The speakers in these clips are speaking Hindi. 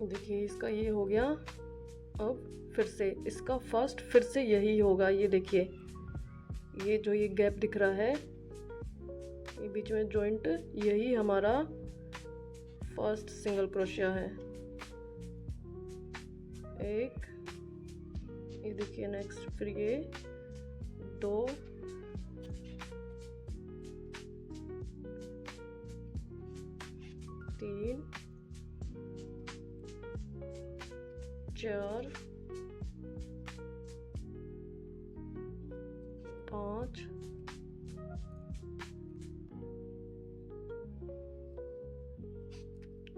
देखिए इसका ये हो गया। अब फिर से इसका फर्स्ट फिर से यही होगा। ये देखिए ये जो ये गैप दिख रहा है, ये बीच में जॉइंट, यही हमारा फर्स्ट सिंगल क्रोशिया है। एक, ये देखिए नेक्स्ट, फिर ये 2, 3, 4, 5,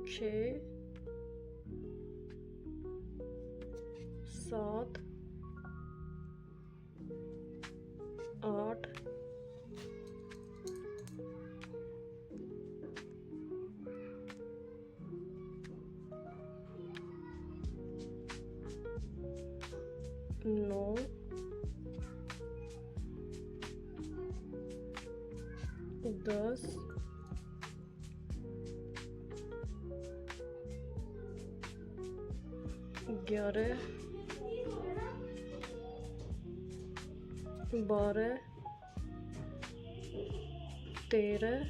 6, 7, 8, 9, 10, 11, 12, 13,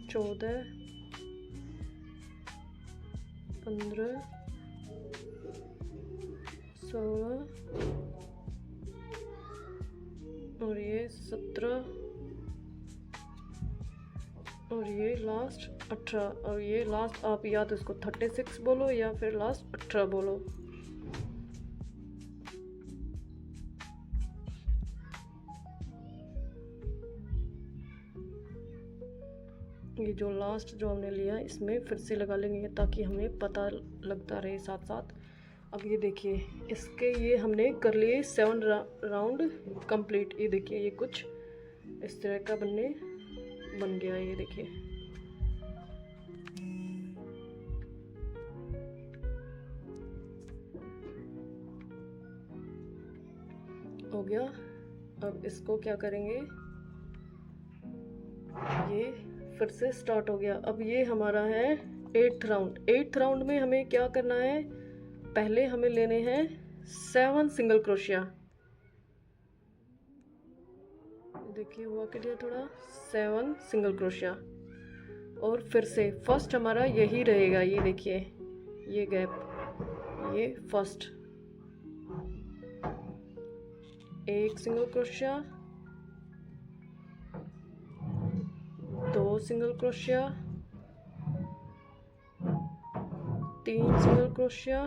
14, 15, 16 और ये 17 और ये लास्ट 18। और ये लास्ट आप या तो इसको 36 बोलो या फिर लास्ट 18 बोलो। ये जो लास्ट जो हमने लिया इसमें फिर से लगा लेंगे ताकि हमें पता लगता रहे साथ साथ। अब ये देखिए इसके ये हमने कर लिए 7 राउंड कंप्लीट। ये देखिए ये कुछ इस तरह का बन गया। ये देखिए हो गया। अब इसको क्या करेंगे, ये फिर से स्टार्ट हो गया। अब ये हमारा है 8th राउंड। 8th राउंड में हमें क्या करना है, पहले हमें लेने हैं 7 सिंगल क्रोशिया। देखिए हुआ क्लियर थोड़ा, 7 सिंगल क्रोशिया। और फिर से फर्स्ट हमारा यही रहेगा। ये देखिए ये गैप, ये first, 1 single crochet, 2 single crochet, 3 single crochet,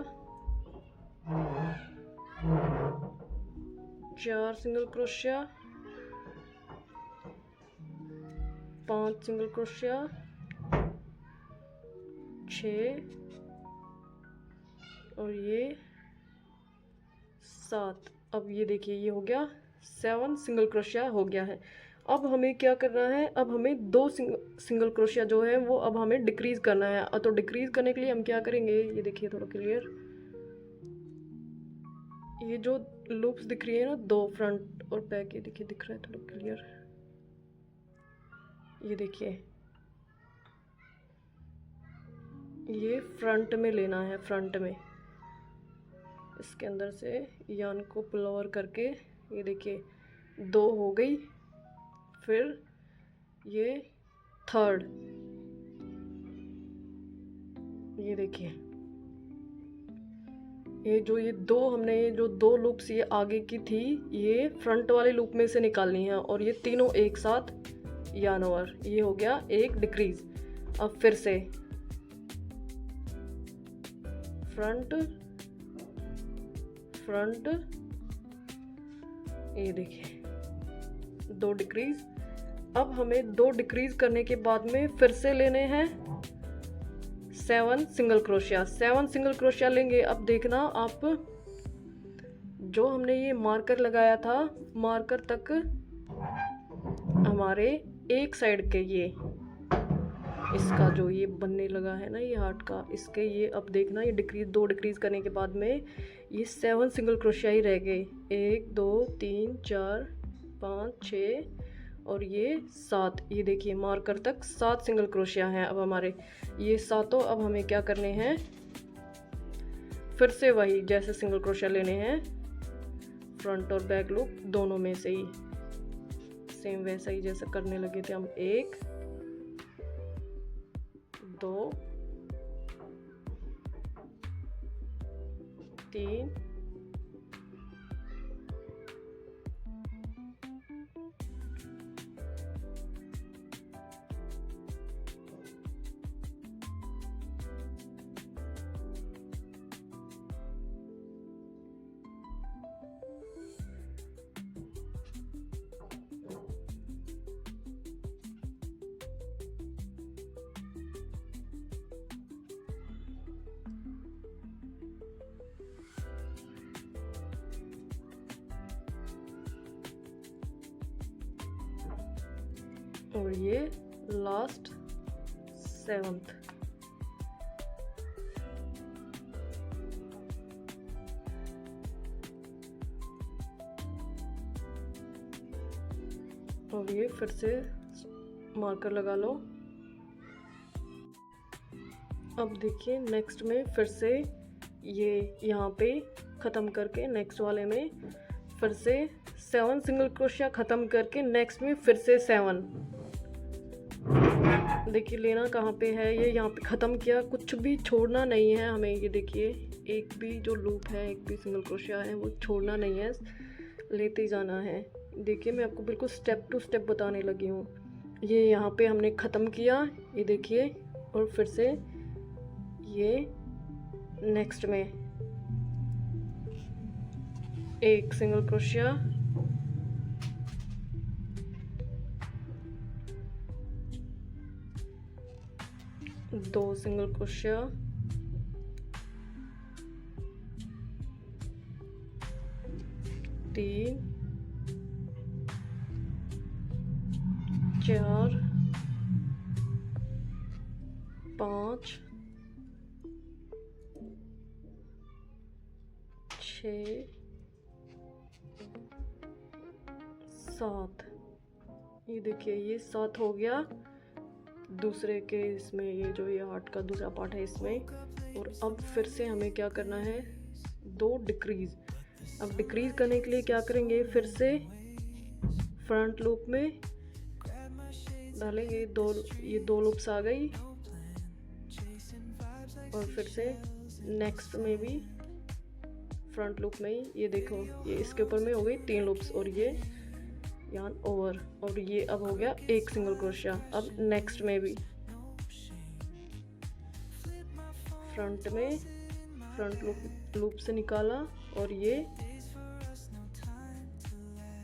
4 single crochet, 5 single crochet, 6 और ये 7। अब ये देखिए ये हो गया 7 सिंगल क्रोशिया हो गया है। अब हमें क्या करना है, अब हमें 2 सिंगल क्रोशिया जो है वो अब हमें डिक्रीज करना है। तो डिक्रीज करने के लिए हम क्या करेंगे, ये देखिए थोड़ा क्लियर, ये जो लूप्स दिख रही है ना, 2 फ्रंट और बैक, ये देखिए दिख रहा है थोड़ा क्लियर। ये देखिए ये फ्रंट में लेना है, फ्रंट में इसके अंदर से यान को पुल ओवर करके, ये देखिए 2 हो गई। फिर ये 3rd, ये देखिए ये जो ये 2 हमने, ये जो 2 लूप्स ये आगे की थी ये फ्रंट वाले लूप में से निकालनी है और ये तीनों एक साथ यान ओवर। ये हो गया एक डिक्रीज। अब फिर से फ्रंट फ्रंट, ये देखिए 2 डिक्रीज। अब हमें 2 डिक्रीज करने के बाद में फिर से लेने हैं 7 सिंगल क्रोशिया। 7 सिंगल क्रोशिया लेंगे। अब देखना आप, जो हमने ये मार्कर लगाया था, मार्कर तक हमारे एक साइड के ये इसका जो ये बनने लगा है ना ये हार्ट का, इसके ये अब देखना ये डिक्रीज 2 डिक्रीज करने के बाद में ये 7 सिंगल क्रोशिया ही रह गए। 1 2 3 4 5 6 और ये 7। ये देखिए मार्कर तक 7 सिंगल क्रोशिया हैं अब हमारे ये सातों। अब हमें क्या करने हैं, फिर से वही जैसे सिंगल क्रोशिया लेने हैं फ्रंट और बैक लूप दोनों में से ही, सेम वैसा ही जैसा करने लगे थे हम। 1 2 3 और ये लास्ट 7th। और ये फिर से मार्कर लगा लो। अब देखिए नेक्स्ट में फिर से ये यहाँ पे ख़त्म करके नेक्स्ट वाले में फिर से 7 सिंगल क्रोशिया ख़त्म करके नेक्स्ट में फिर से 7। देखिए लेना कहाँ पे है, ये यहाँ पे ख़त्म किया, कुछ भी छोड़ना नहीं है हमें। ये देखिए एक भी जो लूप है, एक भी सिंगल क्रोशिया है वो छोड़ना नहीं है, लेते जाना है। देखिए मैं आपको बिल्कुल स्टेप टू स्टेप बताने लगी हूँ। ये यहाँ पे हमने ख़त्म किया, ये देखिए, और फिर से ये नेक्स्ट में एक सिंगल क्रोशिया, दो सिंगल क्रोशिया, तीन, 4, 5, 6, 7। ये देखिए ये 7 हो गया दूसरे के इसमें, ये जो ये आर्ट का दूसरा पार्ट है इसमें। और अब फिर से हमें क्या करना है, 2 डिक्रीज। अब डिक्रीज करने के लिए क्या करेंगे, फिर से फ्रंट लूप में डालेंगे ये दो लूप्स आ गई, और फिर से नेक्स्ट में भी फ्रंट लूप में ही ये देखो ये इसके ऊपर में हो गई 3 लूप्स, और ये यहाँ ओवर, और ये अब हो गया एक सिंगल क्रोशिया। अब नेक्स्ट में भी फ्रंट में फ्रंट लूप से निकाला, और ये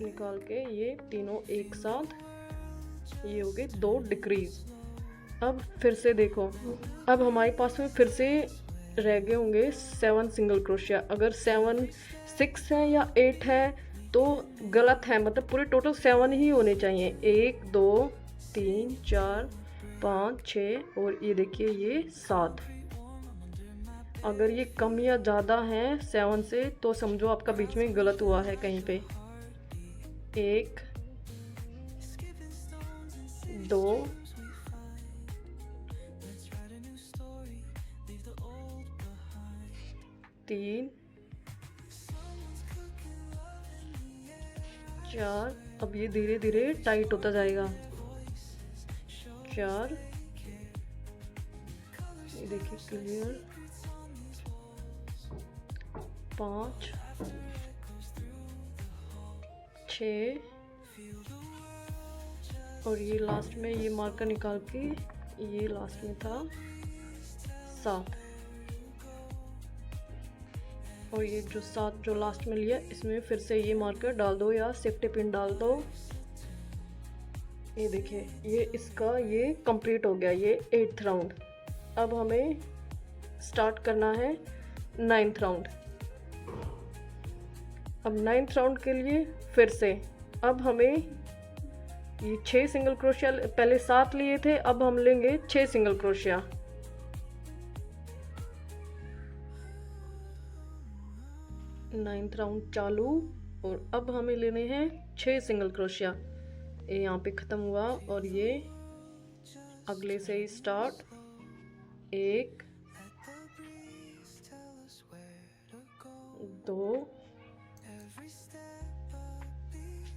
निकाल के ये तीनों एक साथ, ये हो गए 2 डिक्रीज। अब फिर से देखो, अब हमारे पास में फिर से रह गए होंगे 7 सिंगल क्रोशिया। अगर 7 6 है या 8 है तो गलत है, मतलब पूरे टोटल 7 ही होने चाहिए। 1 2 3 4 5 6 और ये देखिए ये 7। अगर ये कम या ज़्यादा है 7 से तो समझो आपका बीच में गलत हुआ है कहीं पे। 1 2 3 4। अब ये धीरे धीरे टाइट होता जाएगा। 4, ये देखिए क्लियर। 5 6 और ये लास्ट में ये मार्कर निकाल के ये लास्ट में था 7, और ये जो 7 जो लास्ट में लिया इसमें फिर से ये मार्कर डाल दो या सेफ्टी पिन डाल दो। ये देखिए ये इसका ये कंप्लीट हो गया, ये 8th राउंड। अब हमें स्टार्ट करना है 9th राउंड। अब 9th राउंड के लिए फिर से अब हमें ये 6 सिंगल क्रोशिया, पहले 7 लिए थे, अब हम लेंगे 6 सिंगल क्रोशिया। नाइन्थ राउंड चालू, और अब हमें लेने हैं 6 सिंगल क्रोशिया। ये यहाँ पे ख़त्म हुआ और ये अगले से ही स्टार्ट। 1 2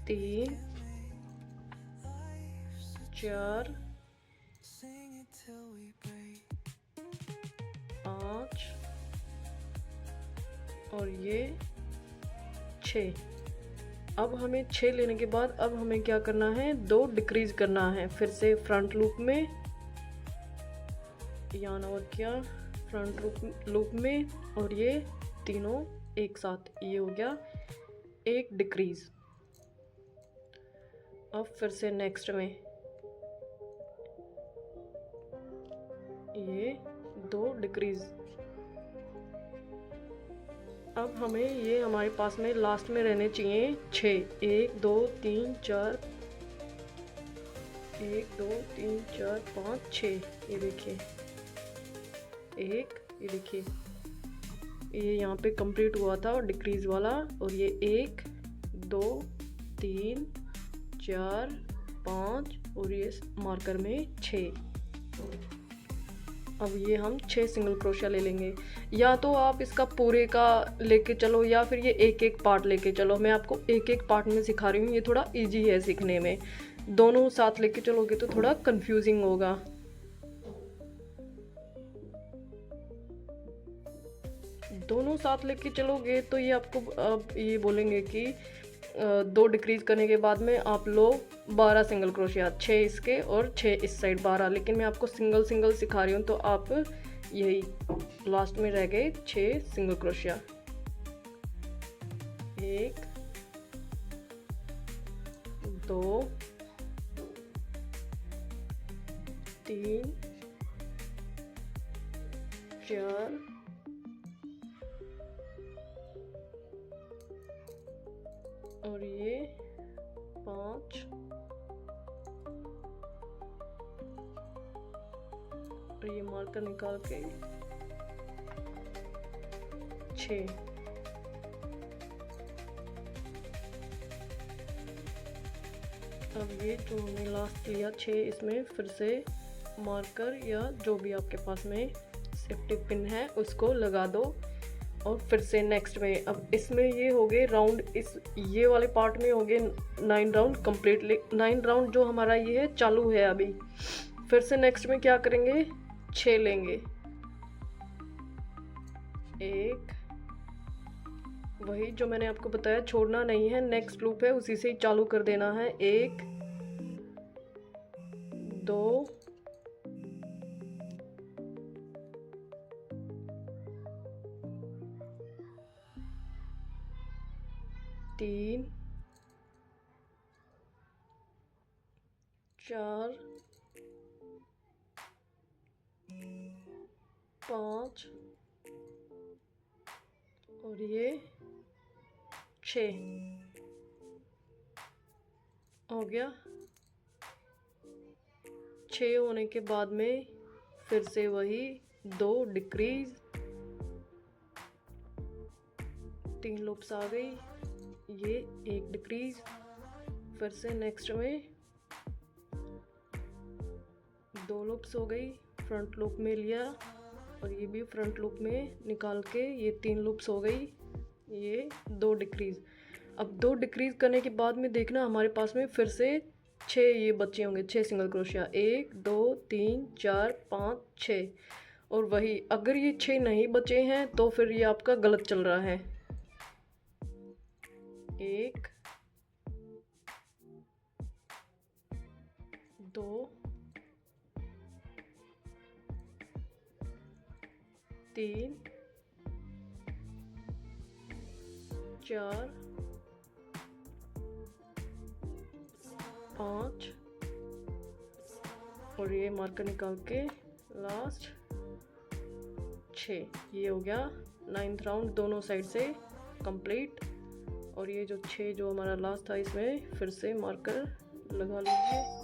3 4 5 और ये 6। अब हमें 6 लेने के बाद अब हमें क्या करना है, 2 डिक्रीज करना है। फिर से फ्रंट लूप में यहाँ और क्या फ्रंट लूप में, और ये तीनों एक साथ, ये हो गया 1 डिक्रीज। अब फिर से नेक्स्ट में ये 2 डिक्रीज। अब हमें ये हमारे पास में लास्ट में रहने चाहिए 6। 1 2 3 4 1 2 3 4 5 6। ये देखिए 1, ये देखिए ये यहाँ पे कंप्लीट हुआ था डिक्रीज वाला, और ये 1 2 3 4 5 और ये मार्कर में 6। अब ये हम 6 सिंगल क्रोशिया ले लेंगे। या तो आप इसका पूरे का लेके चलो या फिर ये एक एक पार्ट लेके चलो। मैं आपको एक एक पार्ट में सिखा रही हूँ, ये थोड़ा इजी है सीखने में। दोनों साथ लेके चलोगे तो थोड़ा कंफ्यूजिंग होगा। दोनों साथ लेके चलोगे तो ये आपको अब ये बोलेंगे कि 2 डिक्रीज करने के बाद में आप लो 12 सिंगल क्रोशिया, 6 इसके और 6 इस साइड 12। लेकिन मैं आपको सिंगल सिंगल सिखा रही हूँ तो आप यही लास्ट में रह गए 6 सिंगल क्रोशिया। 1 2 3 4 और ये 5 और ये मार्कर निकाल के 6। अब ये जो हमने लास्ट लिया 6, इसमें फिर से मार्कर या जो भी आपके पास में सेफ्टी पिन है उसको लगा दो और फिर से नेक्स्ट में। अब इसमें ये हो गए राउंड, इस ये वाले पार्ट में हो गए 9 राउंड कंप्लीटली। 9 राउंड जो हमारा ये है चालू है अभी। फिर से नेक्स्ट में क्या करेंगे, 6 लेंगे। 1 वही जो मैंने आपको बताया, छोड़ना नहीं है, नेक्स्ट लूप है उसी से ही चालू कर देना है। 1 2 3 4 5 और ये 6 हो गया। 6 होने के बाद में फिर से वही 2 डिक्रीज, 3 लूप्स आ गई, ये 1 डिक्रीज। फिर से नेक्स्ट में 2 लूप्स हो गई, फ्रंट लूप में लिया और ये भी फ्रंट लूप में निकाल के ये 3 लूप्स हो गई, ये 2 डिक्रीज। अब 2 डिक्रीज करने के बाद में देखना हमारे पास में फिर से 6 ये बचे होंगे, 6 सिंगल क्रोशिया। 1 2 3 4 5 6 और वही अगर ये 6 नहीं बचे हैं तो फिर ये आपका गलत चल रहा है। 1 2 3 4 5 और ये मार्कर निकाल के लास्ट 6। ये हो गया 9th राउंड दोनों साइड से कंप्लीट। और ये जो 6 जो हमारा लास्ट था इसमें फिर से मार्कर लगा लीजिए।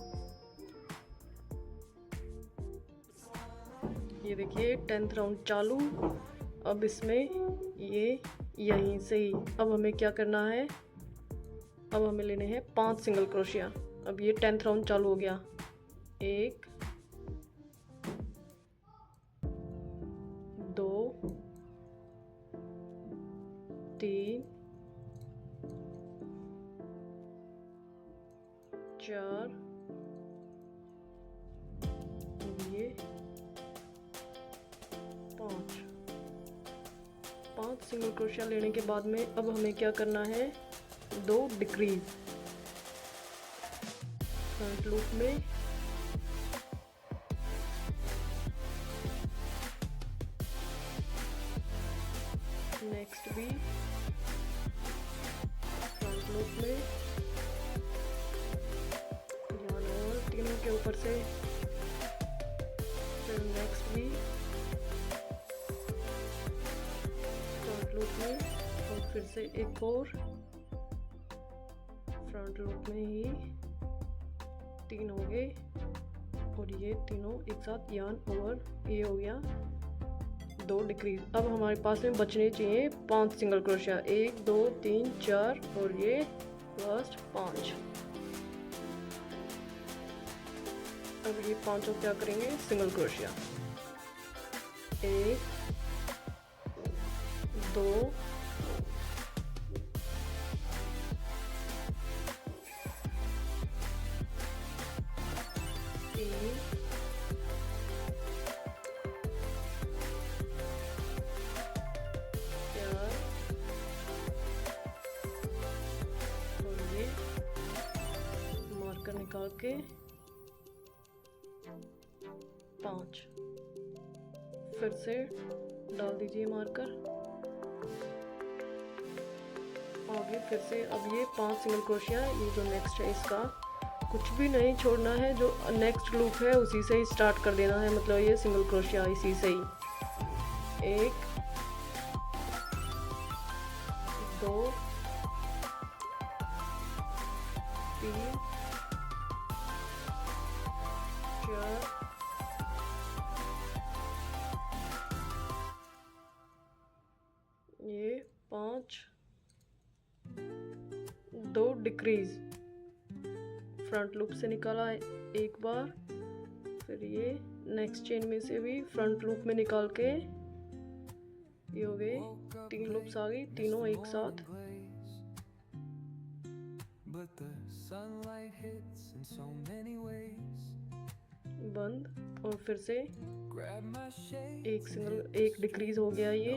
ये देखिए 10th राउंड चालू। अब इसमें ये यहीं से ही अब हमें क्या करना है, अब हमें लेने हैं 5 सिंगल क्रोशिया। अब ये 10th राउंड चालू हो गया। 1 2 3 4 ये 5 सिंगल क्रोशिया लेने के बाद में अब हमें क्या करना है, 2 डिक्रीज फ्रंट लूप में, नेक्स्ट भी फ्रंट लूप में, यहाँ तीनों के ऊपर से, फिर नेक्स्ट भी फ्रंट लूप में, और फिर से एक और फ्रंट लूप में ही 3 हो गए, और ये तीनों एक साथ यार्न ओवर, ये हो गया 2 डिक्रीज। अब हमारे पास में बचने चाहिए 5 सिंगल क्रोशिया, 1 2 3 4 और ये लास्ट 5। अब ये 5 क्या करेंगे, सिंगल क्रोशिया, 1 2 3 4 और ये मार्कर निकाल के 5, फिर से डाल दीजिए मार्कर आगे, फिर से अब ये 5 सिंगल क्रोशिया, ये जो नेक्स्ट है इसका कुछ भी नहीं छोड़ना है, जो नेक्स्ट लूप है उसी से ही स्टार्ट कर देना है, मतलब ये सिंगल क्रोशिया इसी से ही, 1 2 3 4 ये 5, 2 डिक्रीज फ्रंट लूप से निकाला एक बार, फिर ये नेक्स्ट चेन में से भी फ्रंट लूप में निकाल के, ये हो गए 3 लूप्स आ गई, तीनों एक साथ बंद, और फिर से एक डिक्रीज हो गया, ये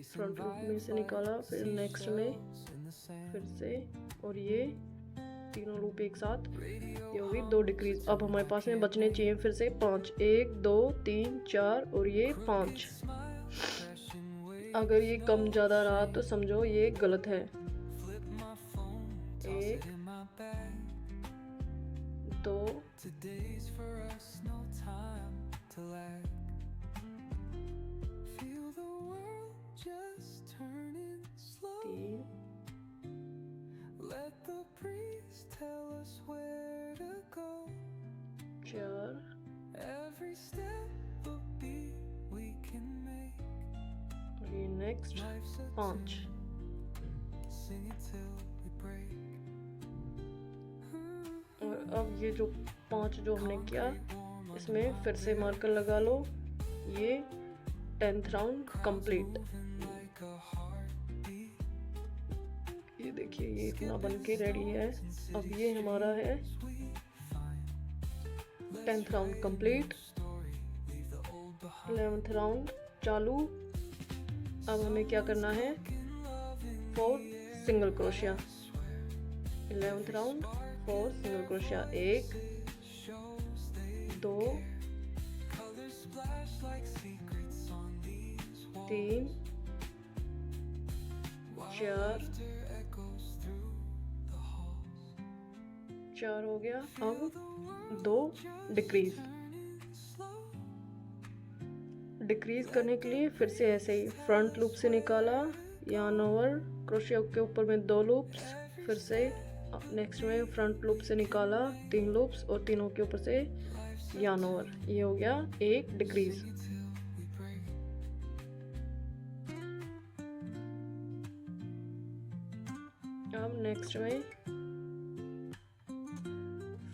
फ्रंट लूप में से निकाला, फिर नेक्स्ट में फिर से, और ये तीनों लूप एक साथ, ये होगी 2 डिक्रीज। अब हमारे पास में बचने चाहिए फिर से 5, 1 2 3 4 और ये 5। अगर ये कम ज़्यादा रहा तो समझो ये गलत है। 1 2 3 4 और ये नेक्स्ट 5। और अब ये जो 5 जो हमने किया, इसमें फिर से मार्कर लगा लो, ये 10th राउंड कंप्लीट। ये देखिए ये इतना बन के रेडी है। अब ये हमारा है 10th round complete, 11th round चालू। अब हमें क्या करना है, 4 single crochet. 11th round 4 single crochet, 1 2 3 4 हो गया। अब 2 डिक्रीज करने के लिए फिर से ऐसे ही फ्रंट लूप से निकाला, यार्न ओवर, क्रोशिया के ऊपर में 2 लूप्स, फिर से नेक्स्ट में फ्रंट लूप से निकाला 3 लूप्स और तीनों के ऊपर से यार्न ओवर। ये हो गया 1 डिक्रीज। अब नेक्स्ट में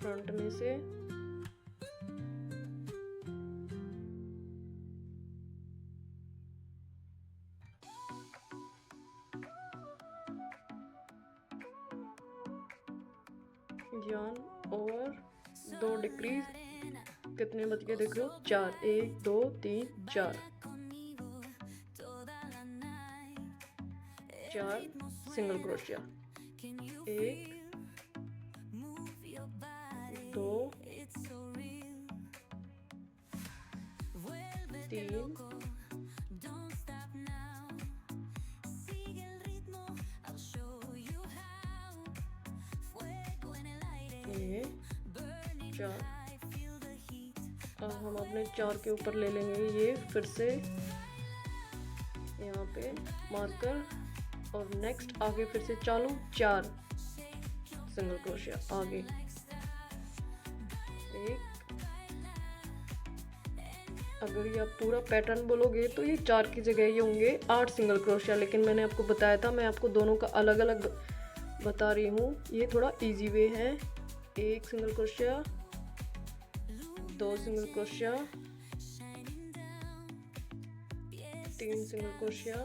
फ्रंट में से यार्न ओवर 2 डिक्रीज, कितने बच गए देख लो 4, 1 2 3 4 सिंगल क्रोशिया, 1 2 3 4। अब हम अपने 4 के ऊपर ले लेंगे ये फिर से यहाँ पे मार्कर, और नेक्स्ट आगे फिर से चालू 4 सिंगल क्रोशिया आगे, 1। अगर ये आप पूरा पैटर्न बोलोगे तो ये 4 की जगह ये होंगे 8 सिंगल क्रोशिया, लेकिन मैंने आपको बताया था, मैं आपको दोनों का अलग अलग बता रही हूँ, ये थोड़ा इजी वे है। 1 single crochet, 2 single crochet, 3 single crochet,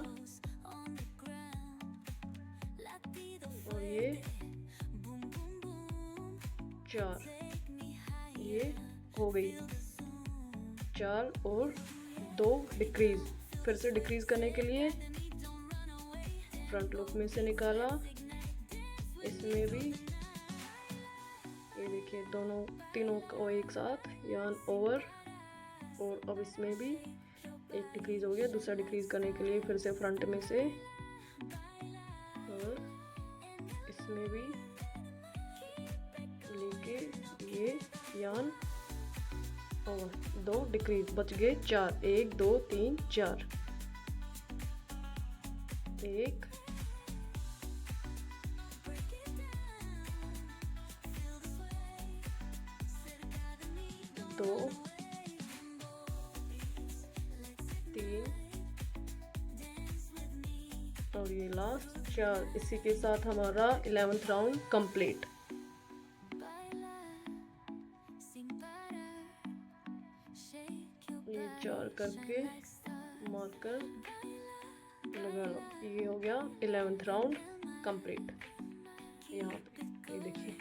और ये 4, ये हो गई 4 और 2 डिक्रीज। फिर से डिक्रीज करने के लिए फ्रंट लूप में से निकाला, इसमें भी ये देखिए दोनों तीनों को एक साथ यार्न ओवर, और अब इसमें भी एक डिक्रीज हो गया। दूसरा डिक्रीज करने के लिए फिर से फ्रंट में से, और इसमें भी लेके ये यार्न ओवर, 2 डिक्रीज, बच गए 4, 1 2 3 4, 1 2 3 और ये लास्ट 4। इसी के साथ हमारा 11th राउंड कंप्लीट। ये 4 करके मार्कर लगा लो, ये हो गया 11th राउंड कंप्लीट। यहाँ पे ये देखिए